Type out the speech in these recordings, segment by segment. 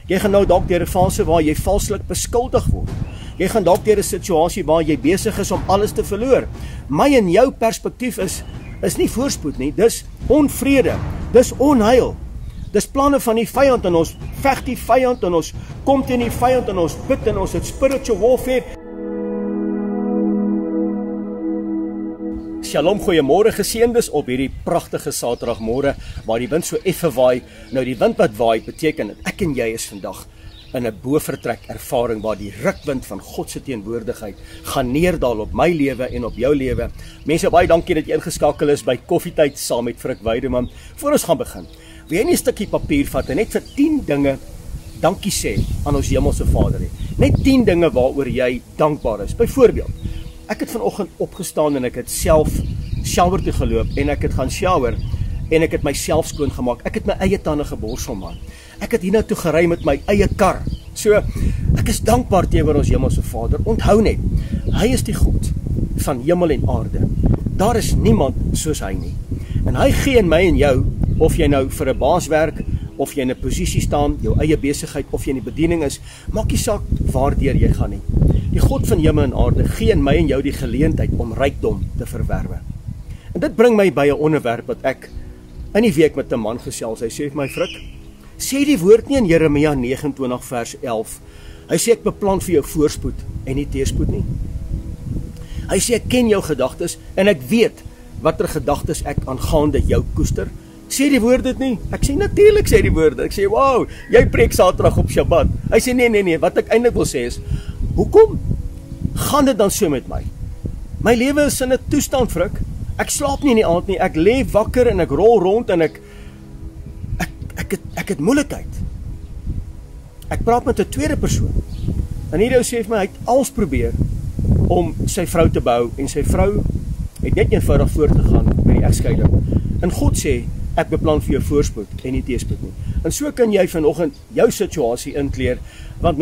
Jy gaan nou dalk deur 'n fase waar jy valslik beskuldig word. Jy gaan dalk deur 'n situasie waar jy besig is om alles te verloor. My en jou perspektief is nie voorspoed nie, dis onvrede, dis onheil. Dis planne van die vyand en ons veg die vyand en ons kom teen die vyand en ons bid en ons het spiritual warfare. Shalom, goeiemôre geseëndes op hierdie pragtige Saterdagmôre waar die wind so effe waai. Nou die wind wat waai beteken dat ek en jy is vandag in 'n bovertrek ervaring waar die rukwind van God se teenwoordigheid gaan neerdal op my lewe en op jou lewe. Mense, baie dankie dat jy ingeskakel is by Koffietyd saam met Frik Weideman. Voor ons gaan begin, wil jy nie 'n stukkie papier vat en net vir 10 dinge dankie sê aan ons hemelse Vader nie. Net 10 dinge waaroor jy dankbaar is. Byvoorbeeld, ek het vanoggend opgestaan en ek het self shower toe geloop en ek het gaan shower en ek het myself skoon gemaak. Ek het my eie tande geborsel, man. Ek het hiernatoe gery met my eie kar. So, ek is dankbaar teenoor ons hemelse Vader. Onthou net, hy is die God van hemel en aarde. Daar is niemand soos hy nie. En hy gee in my en jou, of jy nou vir 'n baas werk, of jy in 'n posisie staan, jou eie besigheid, of jy in die bediening is, maak nie saak waardeur jy gaan nie. Die God van hemel en aarde gee in my en jou die geleentheid om rykdom te verwerwe. En dit bring my by 'n onderwerp wat ek in die week met 'n man gesels. Hy sê vir my, Frik, sê die woord nie in Jeremia 29 vers 11. Hy sê ek beplan vir jou voorspoed en nie teëspoed nie. Hy sê ek ken jou gedagtes en ek weet watter gedagtes ek aangaande jou koester. Sê die woord dit nie? Ek sê natuurlik sê die woord. Ek sê wow, jy preek Saterdag op Shabbat. Hy sê nee, wat ek eintlik wil sê is, hoekom gaan dit dan so met my? My lewe is in 'n toestand, Frik. Ek slaap nie in die aand nie. Ek lê wakker en ek rol rond en ek het moeilikheid. Ek praat met 'n tweede persoon. En hierdie ou sê vir my hy het alles probeer om sy vrou te behou en sy vrou het net eenvoudig voortgegaan met die egskeiding. En God sê ek beplan vir jou voorspoed en nie teëspoed nie. En so kan jy vanoggend jou situasie inkleer, want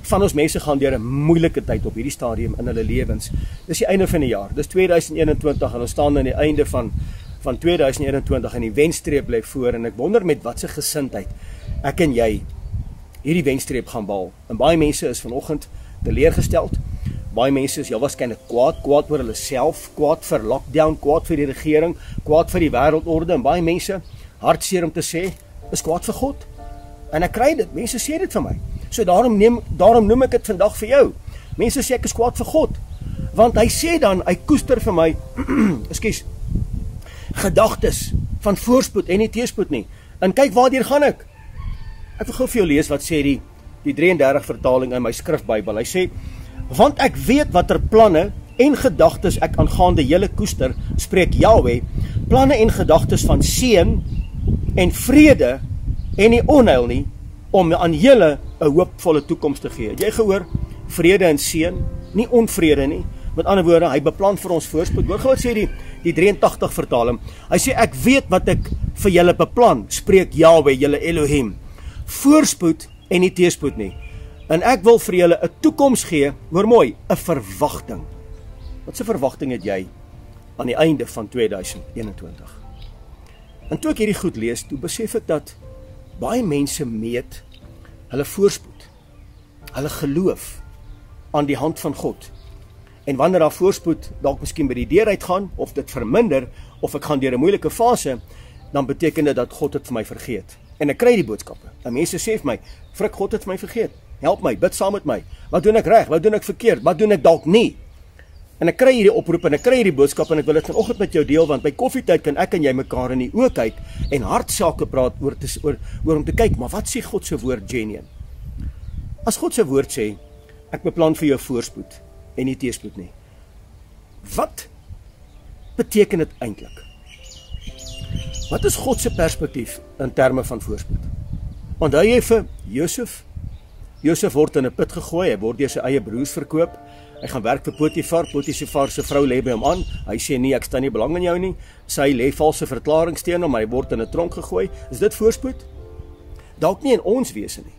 van ons mense gaan deur 'n moeilike tyd op hierdie stadium in hulle lewens. Dis die einde van die jaar. Dis 2021 en ons staan aan die einde van 2021 en die wenstreep bly voor en ek wonder met watse gesindheid ek en jy hierdie wenstreep gaan behaal. En baie mense is vanoggend teleurgesteld. Baie mense is waarskynlik kwaad oor hulle self, kwaad vir lockdown, kwaad vir die regering, kwaad vir die wêreldorde en baie mense, hartseer om te sê, is kwaad vir God. En ek kry dit, mense sê dit vir my. So daarom noem ek dit vandag vir jou. Mense sê ek is kwaad vir God, want hy sê dan, hy koester vir my, gedagtes van voorspoed en nie teëspoed nie. En kyk waardeur gaan ek. Ek wil gou vir jou lees wat sê die 33 vertaling in my skrifbybel. Hy sê, want ek weet watter planne en gedagtes ek aangaande julle koester, spreek Jahweh, planne en gedagtes van seën en vrede en nie onheil nie, om aan julle 'n hoopvolle toekoms te gee. Het jy gehoor? Vrede en seën, nie onvrede nie. Met ander woorde, hy beplan vir ons voorspoed. Hoor wat sê die 83 vertaling. Hy sê ek weet wat ek vir julle beplan, spreek Jahweh, julle Elohim. Voorspoed en nie teëspoed nie. En ek wil vir julle 'n toekoms gee, hoor mooi, 'n verwagting. Wat 'n verwagting het jy aan die einde van 2021? En toe ek hierdie goed lees, toe besef ek dat baie mense meet hulle voorspoed, hulle geloof aan die hand van God. En wanneer daar voorspoed dalk miskien by die deur uitgaan, of dit verminder, of ek gaan deur 'n moeilike fase, dan beteken dit dat God dit vir my vergeet. En ek kry die boodskappe. En mense sê vir my, Frik, God het vir my vergeet. Help my, bid saam met my. Wat doen ek reg? Wat doen ek verkeerd? Wat doen ek dalk nie? En ek kry hierdie oproep en ek kry hierdie boodskap en ek wil dit vanoggend met jou deel, want by koffietyd kan ek en jy mekaar in die oë kyk en hartsake praat oor om te kyk, maar wat sê God se woord genuine? As God se woord sê, ek beplan vir jou voorspoed en nie teëspoed nie. Wat beteken dit eintlik? Wat is God se perspektief in terme van voorspoed? Onthou jy vir Josef? Josef word in 'n put gegooi, hy word deur sy eie broers verkoop. Hy gaan werk vir Potifar, Potifar se vrou lê by hom aan. Hy sê nee, ek staan nie belang in jou nie. Sy lê valse verklaring teen hom, maar hy word in 'n tronk gegooi. Is dit voorspoed? Dalk nie in ons wese nie.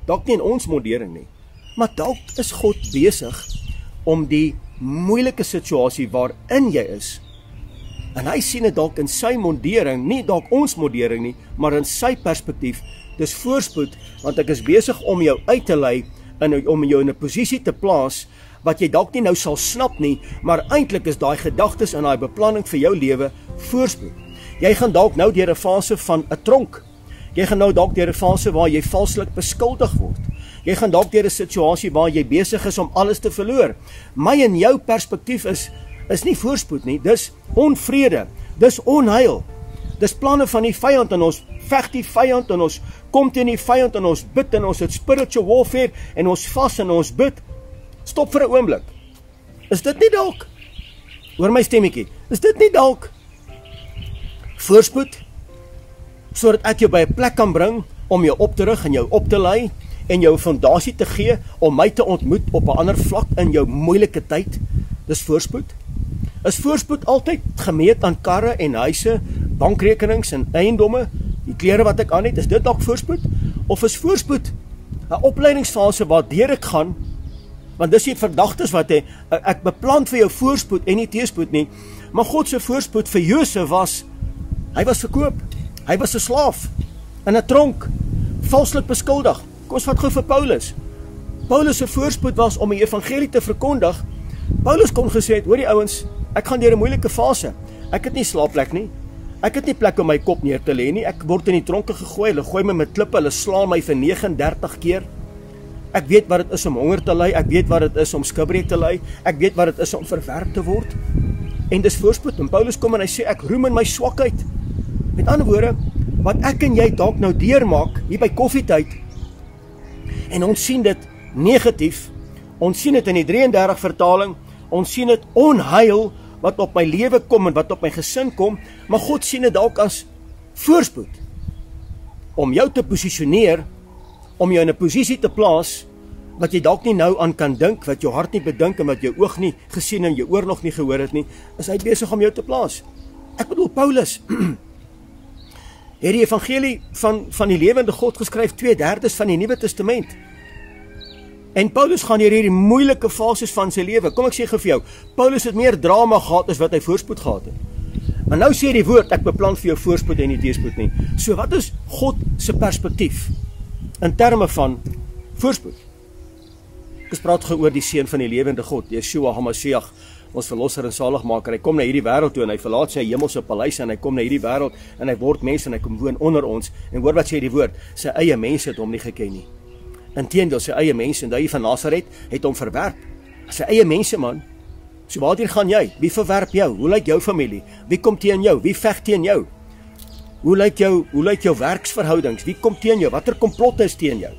Dalk nie in ons modering nie. Maar dalk is God besig om die moeilike situasie waarin jy is. En hy sien dit dalk in sy modering, nie dalk ons modering nie, maar in sy perspektief dis voorspoed, want ek is besig om jou uit te lei, en om jou in 'n posisie te plaas, wat jy dalk nie nou sal snap nie, maar eintlik is daai gedagtes en daai beplanning vir jou lewe voorspoed. Jy gaan dalk nou deur 'n fase van 'n tronk. Jy gaan nou dalk deur 'n fase waar jy valslik beskuldig word. Jy gaan dalk deur 'n situasie waar jy besig is om alles te verloor. My en jou perspektief is nie voorspoed nie, dis onvrede, dis onheil. Dis planne van die vyand en ons veg die vyand en ons kom teen die vyand en ons bid en ons het spiritual warfare en ons vas en ons bid. Stop vir 'n oomblik. Is dit nie dalk? Hoor my stemmetjie. Is dit nie dalk voorspoed sodat ek jou by 'n plek kan bring om jou op te rig en jou op te lei en jou 'n fondasie te gee om my te ontmoet op 'n ander vlak in jou moeilike tyd? Dis voorspoed. Is voorspoed altyd gemeet aan karre en huise, bankrekenings en eiendomme, die klere wat ek aan het? Is dit dalk voorspoed? Of is voorspoed 'n opleidingsfase waardeur ek gaan? Want dis die verdagtes wat ek beplan vir jou voorspoed en nie teëspoed nie. Maar God se voorspoed vir Josef was, hy was verkoop. Hy was 'n slaaf in 'n tronk, valslik beskuldig. Kom ons vat gou vir Paulus. Paulus se voorspoed was om die evangelie te verkondig. Paulus kon gesê het, hoor die ouens, ek gaan deur 'n moeilike fase. Ek het nie slaapplek nie. Ek het nie plek om my kop neer te lê nie. Ek word in die tronke gegooi. Hulle gooi my met klippe, hulle slaan my vir 39 keer. Ek weet wat dit is om honger te ly, ek weet wat dit is om skibreek te ly, ek weet wat dit is om verwerp te word. En dis voorspoed. En Paulus kom en hy sê, ek roem in my swakheid. Met ander woorde, wat ek en jy dalk nou deurmaak, hier by koffietyd, en ons sien dit negatief, ons sien dit in die 33 vertaling, ons sien dit onheil, wat op my lewe kom en wat op my gesin kom, maar God sien dit dalk as voorspoed, om jou te posisioneer, om jou in 'n posisie te plaas, wat jy dalk nie nou aan kan dink, wat jou hart nie bedink, en wat jou oog nie gesien en jou oor nog nie gehoor het nie, is hy besig om jou te plaas. Ek bedoel, Paulus, het die evangelie van die lewende God geskryf, 2/3 van die Nuwe Testament. En Paulus gaan hierdie moeilike fases van sy lewe. Kom ek sê gou vir jou, Paulus het meer drama gehad as wat hy voorspoed gehad het. En nou sê die woord, ek beplan vir jou voorspoed en nie teëspoed nie. So wat is God se perspektief in terme van voorspoed? Ek praat gou oor die seun van die lewende God, Yeshua HaMashiach, ons verlosser en saligmaker. Hy kom na hierdie wêreld toe en hy verlaat sy hemelse paleis en hy kom na hierdie wêreld en hy word mens en hy kom woon onder ons. En hoor wat sê die woord, sy eie mense het hom nie geken nie. Inteendeel, sy eie mense, en daai van Nasaret het hom verwerp. Sy eie mense, man. So waarheen gaan jy? Wie verwerp jou? Hoe lyk jou familie? Wie kom teen jou? Wie veg teen jou? Hoe lyk jou werksverhoudings? Wie kom teen jou? Watter komplotte is teen jou?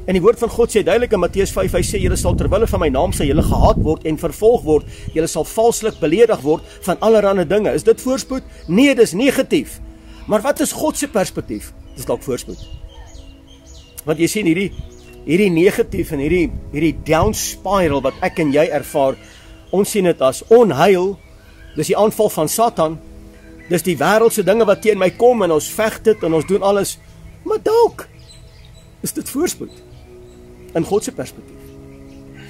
En die woord van God sê duidelik in Matteus 5, hy sê, julle sal terwille van my naam sê, julle gehaat word en vervolg word, julle sal valslik beledig word van allerlei dinge. Is dit voorspoed? Nee, dis negatief. Maar wat is God se perspektief? Dis dalk voorspoed. Want jy sien hierdie negatief en hierdie down spiral wat ek en jy ervaar, ons sien dit as onheil, dis die aanval van Satan, dis die wêreldse dinge wat teen my kom en ons veg dit en ons doen alles, maar dalk is dit voorspoed in God se perspektief.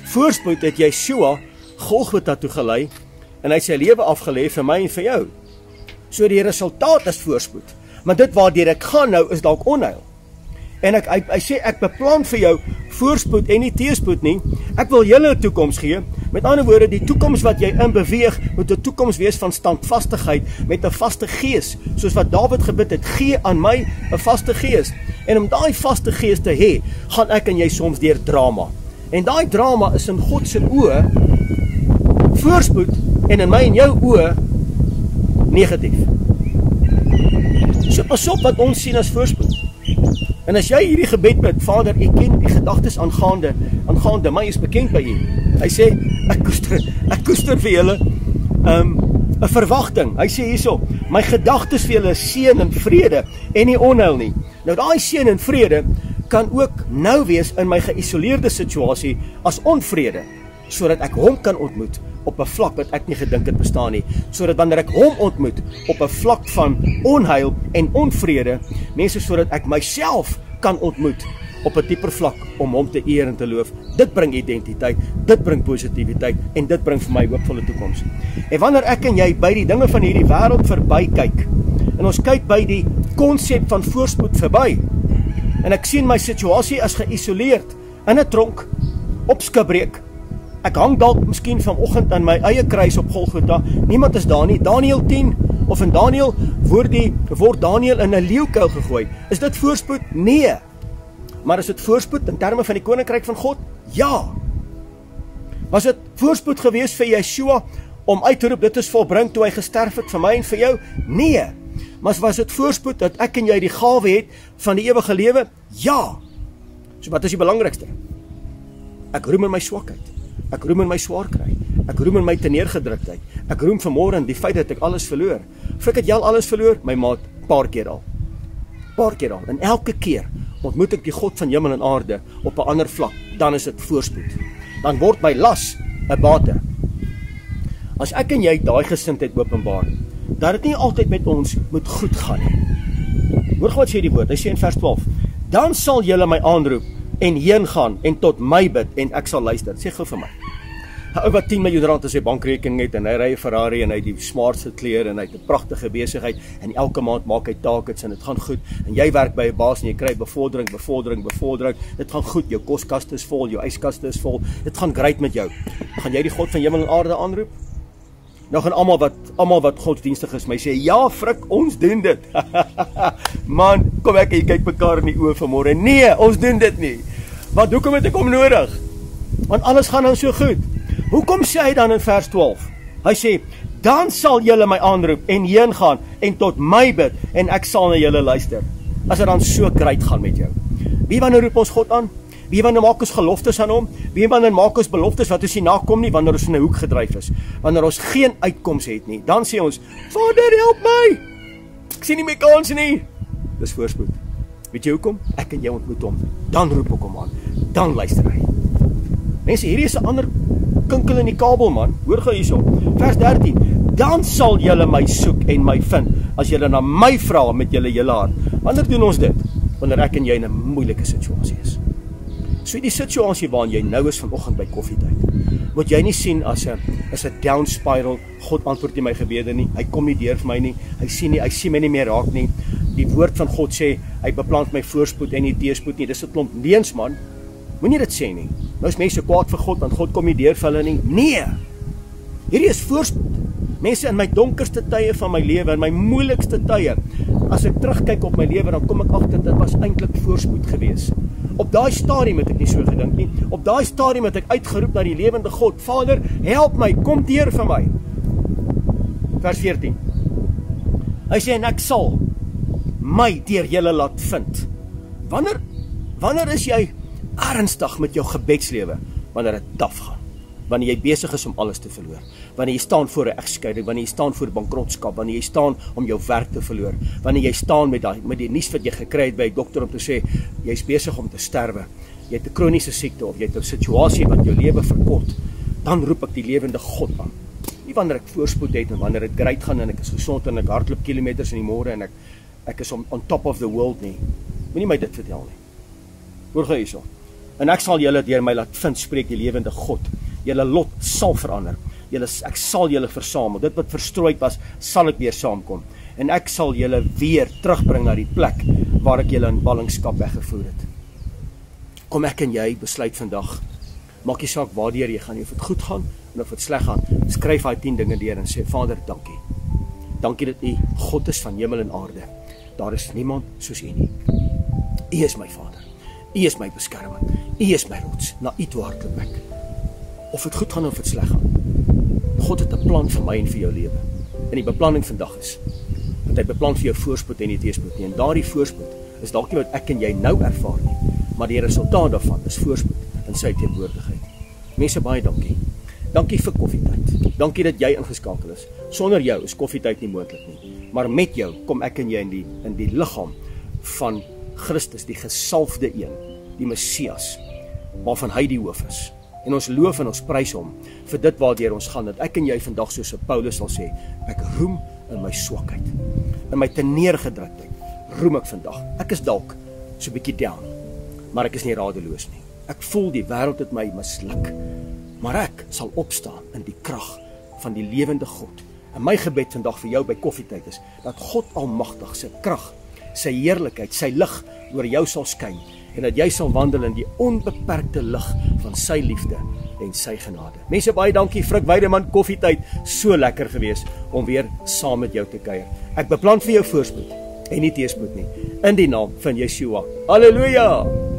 Voorspoed het Yeshua Golgotha toe gelei en hy het sy lewe afgelê vir my en vir jou. So die resultaat is voorspoed, maar dit waardeur ek gaan nou is dalk onheil. En hy sê, ek beplan vir jou voorspoed en nie teëspoed nie. Ek wil julle 'n toekoms gee. Met ander woorde, die toekoms wat jy in beweeg, moet 'n toekoms wees van standvastigheid, met 'n vaste gees. Soos wat Dawid gebid het, gee aan my 'n vaste gees. En om daai vaste gees te hê, gaan ek en jy soms deur drama. En daai drama is in God se oë voorspoed en in my en jou oë negatief. So pas op wat ons sien as voorspoed. En as jy hierdie gebed bid, Vader, U ken die gedagtes aangaande my is bekend by U. Hy sê, ek koester vir julle 'n verwagting. Hy sê hierso, my gedagtes vir julle is seën en vrede en nie onheil nie. Nou daai seën en vrede kan ook nou wees in my geïsoleerde situasie as onvrede, sodat ek hom kan ontmoet op 'n vlak wat ek nie gedink het bestaan nie, sodat wanneer ek hom ontmoet op 'n vlak van onheil en onvrede, mense, sodat ek myself kan ontmoet op 'n dieper vlak om hom te eer en te loof. Dit bring identiteit, dit bring positiwiteit en dit bring vir my hoopvolle toekoms. En wanneer ek en jy by die dinge van hierdie wêreld verby kyk en ons kyk by die konsep van voorspoed verby, en ek sien my situasie as geïsoleerd in 'n tronk op skibreek. Ek hang dalk miskien vanoggend aan my eie kruis op Golgotha. Niemand is daar nie. Daniël 10 of in Daniël word Daniël in 'n leeukuil gegooi. Is dit voorspoed? Nee. Maar is dit voorspoed in terme van die koninkryk van God? Ja. Was dit voorspoed geweest vir Yeshua om uit te roep dit is volbring toe hy gesterf het vir my en vir jou? Nee. Maar was dit voorspoed dat ek en jy die gawe het van die ewige lewe? Ja. So wat is die belangrikste? Ek roem in my swakheid. Ek roem in my swaar kry. Ek roem in my teneergedruktheid. Ek roem vanmôre in die feit dat ek alles verloor. Of ek het jy al alles verloor? My maat, paar keer al. En elke keer ontmoet ek die God van hemel en aarde op 'n ander vlak. Dan is dit voorspoed. Dan word my las 'n bate. As ek en jy daai gesindheid openbaar, dat dit nie altyd met ons moet goed gaan nie. Hoor wat sê die woord. Hy sê in vers 12: Dan sal julle my aanroep en heen gaan en tot my bid en ek sal luister. Sê gou vir my. 'n Ou wat 10 miljoen rand in sy bankrekening het en hy ry 'n Ferrari en hy het die smartste klere en hy het 'n pragtige besigheid en elke maand maak hy targets en dit gaan goed en jy werk by 'n baas en jy kry bevordering. Dit gaan goed, jou koskaste is vol, jou yskaste is vol. Dit gaan great met jou. Gaan jy die God van hemel en aarde aanroep? Nou gaan almal wat godsdienstig is my sê, ja frik, ons doen dit. Man, kom ek en jy kyk mekaar in die oë vanmôre. Nee, ons doen dit nie. Want hoekom het ek hom nodig? Want alles gaan dan so goed. Hoekom sê hy dan in vers 12? Hy sê, dan sal julle my aanroep en heen gaan en tot my bid en ek sal na julle luister. As dit dan so great gaan met jou. Wie wanneer roep ons God aan? Wie wanneer maak ons geloftes aan hom? Wie wanneer maak ons beloftes wat ons nie nakom nie, wanneer ons in 'n hoek gedryf is? Wanneer ons geen uitkoms het nie, dan sê ons, Vader, help my! Ek sien nie meer kans nie. Dis voorspoed. Weet jy hoekom? Ek en jy ontmoet hom. Dan roep ek hom aan. Dan luister hy. Mense, hierdie is 'n ander kinkel in die kabel, man. Hoor gou hierso. Vers 13. Dan sal julle my soek en my vind as julle na my vra met julle hele hart. Wanneer doen ons dit? Wanneer ek en jy in 'n moeilike situasie is. So die situasie waarin jy nou is vanoggend by koffietyd, moet jy nie sien as 'n down spiral. God antwoord nie my gebede nie. Hy kom nie deur vir my nie. Hy sien my nie meer raak nie. Die woord van God sê hy beplan my voorspoed en nie teëspoed nie. Dis 'n klomp leuns, man. Moenie dit sê nie. Nou is mense kwaad vir God want God kom nie deur vir hulle nie. Nee. Hierdie is voorspoed. Mense, in my donkerste tye van my lewe, in my moeilikste tye, as ek terugkyk op my lewe, dan kom ek agter dit was eintlik voorspoed geweest. Op daai stadium het ek nie so gedink nie. Op daai stadium het ek uitgeroep na die lewende God. Vader, help my, kom deur vir my. Vers 14. Hy sê en ek sal my deur julle laat vind. Wanneer is jy ernstig met jou gebedslewe? Wanneer dit taaf gaan. Wanneer jy besig is om alles te verloor. Wanneer jy staan voor 'n egskeiding, wanneer jy staan voor bankrotskap, wanneer jy staan om jou werk te verloor, wanneer jy staan met die nuus wat jy gekry het by 'n dokter om te sê jy's besig om te sterwe. Jy het 'n kroniese siekte of jy het 'n situasie wat jou lewe verkort. Dan roep ek die lewende God aan. Nie wanneer ek voorspoed het en wanneer dit great gaan en ek is gesond en ek hardloop kilometers in die môre en ek is on top of the world nie. Moenie my dit vertel nie. Hoor gou hierso. En ek sal julle deur my laat vind, spreek die lewende God. Julle lot sal verander. Ek sal julle versamel. Dit wat verstrooid was, sal ek weer saamkom. En ek sal julle weer terugbring na die plek waar ek julle in ballingskap weggevoer het. Kom ek en jy besluit vandag. Maak nie saak waardeur jy gaan, of dit goed gaan en of dit sleg gaan. Skryf daai 10 dinge deur en sê Vader, dankie. Dankie dat U God is van hemel en aarde. Daar is niemand soos U nie. U is my Vader. U is my beskerming. U is my rots. Na U toe hardloop ek. Of dit goed gaan of dit sleg gaan. God het 'n plan vir my en vir jou lewe. En die beplanning vandag is dat hy beplan vir jou voorspoed en nie teëspoed nie. En daardie voorspoed is dalk nie wat ek en jy nou ervaar nie, maar die resultaat daarvan is voorspoed in sy teenwoordigheid. Mense, baie dankie. Dankie vir koffietyd. Dankie dat jy ingeskakel is. Sonder jou is koffietyd nie moontlik nie. Maar met jou kom ek en jy in die liggaam van Christus, die gesalfde een, die Messias, waarvan hy die hoof is. En ons loof en ons prys hom vir dit waardeur ons gaan, dat ek en jy vandag soos Paulus sal sê, ek roem in my swakheid, in my teneergedruktheid, roem ek vandag. Ek is dalk so 'n bietjie down, maar ek is nie radeloos nie. Ek voel die wêreld het my misluk, maar ek sal opstaan in die krag van die lewende God. En my gebed vandag vir jou by koffietyd is, dat God Almagtig se krag sy heerlikheid, sy lig oor jou sal skyn en dat jy sal wandel in die onbeperkte lig van sy liefde en sy genade. Mense, baie dankie. Frik Weideman, koffietyd, so lekker gewees om weer saam met jou te kuier. Ek beplan vir jou voorspoed en nie teëspoed nie, in die naam van Yeshua. Halleluja!